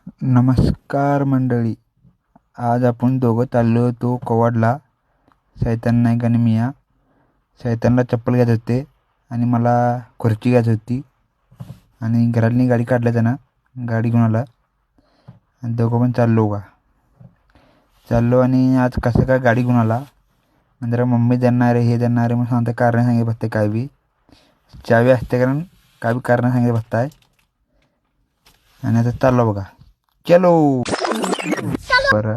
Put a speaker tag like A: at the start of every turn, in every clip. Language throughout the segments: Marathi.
A: नमस्कार मंडळी. आज आपण दोघं चाललो होतो कवाडला. सैतान नाईक आणि मिया. सैतानला चप्पल घ्यायचे होते आणि मला खुर्ची घ्यायची होती. आणि घरातली गाडी काढल्या त्यांना गाडी घेऊन आला आणि दोघं पण चाललो आणि आज कसं काय गाडी घेऊन आला नंतर मम्मी देणार हे देणार म्हणून सांगता कारण सांगे बघते काय बी चावी असते कारण काय बी कारण सांगे बघताय. आणि आता चाललो बघा. चलो बरं.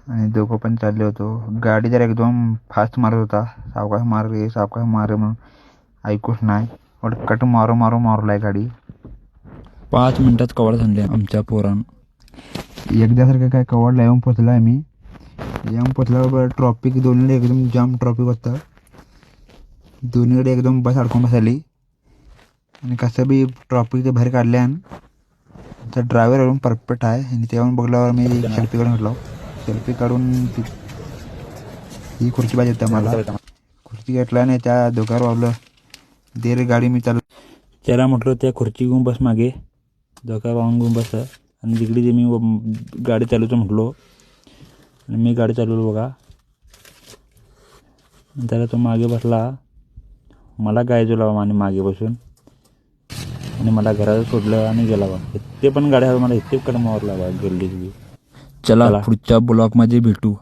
A: आणि दोघं पण चालले होतो. गाडी जर एकदम फास्ट मारत होता. सावकाश मार म्हणून ऐकूच नाही. कट मारलाय गाडी.
B: 5 मिनिटात कवाड थांबले आमच्या पोरान.
A: एकदासारखं काय कवाडला येऊन पोचला आहे मी. येऊन पोचल्यावर ट्रॉफिक दोन्हीकडे एकदम जाम ट्रॉफिक होतं. दोन्हीकडे एकदम बस अडकून बसायली आणि कसं बी ट्रॉफिक ते बाहेर काढल्यान तर ड्रायव्हर एकदम परफेक्ट आहे. आणि तेव्हा बघल्यावर मी सेल्फी काढून घेतलो. सेल्फी काढून ही खुर्ची पाहिजे होती मला. खुर्ची घेतला आणि त्या दोघांवर वावलं दे गाडी मी चालू.
B: त्याला म्हटलं त्या खुर्ची घेऊन बस मागे. धोका वाहून घेऊन बस आणि तिकडे ते मी गाडी चालवतो म्हटलो. आणि मी गाडी चालवलो बघा. त्याला तो मागे बसला. मला गाय लावा आणि मागे बसून आणि मला घरात सोडलं आणि गेला बा. इथे पण गाड्या मला इथे कडमावरला बा गेली. चला पुढच्या ब्लॉगमध्ये भेटू.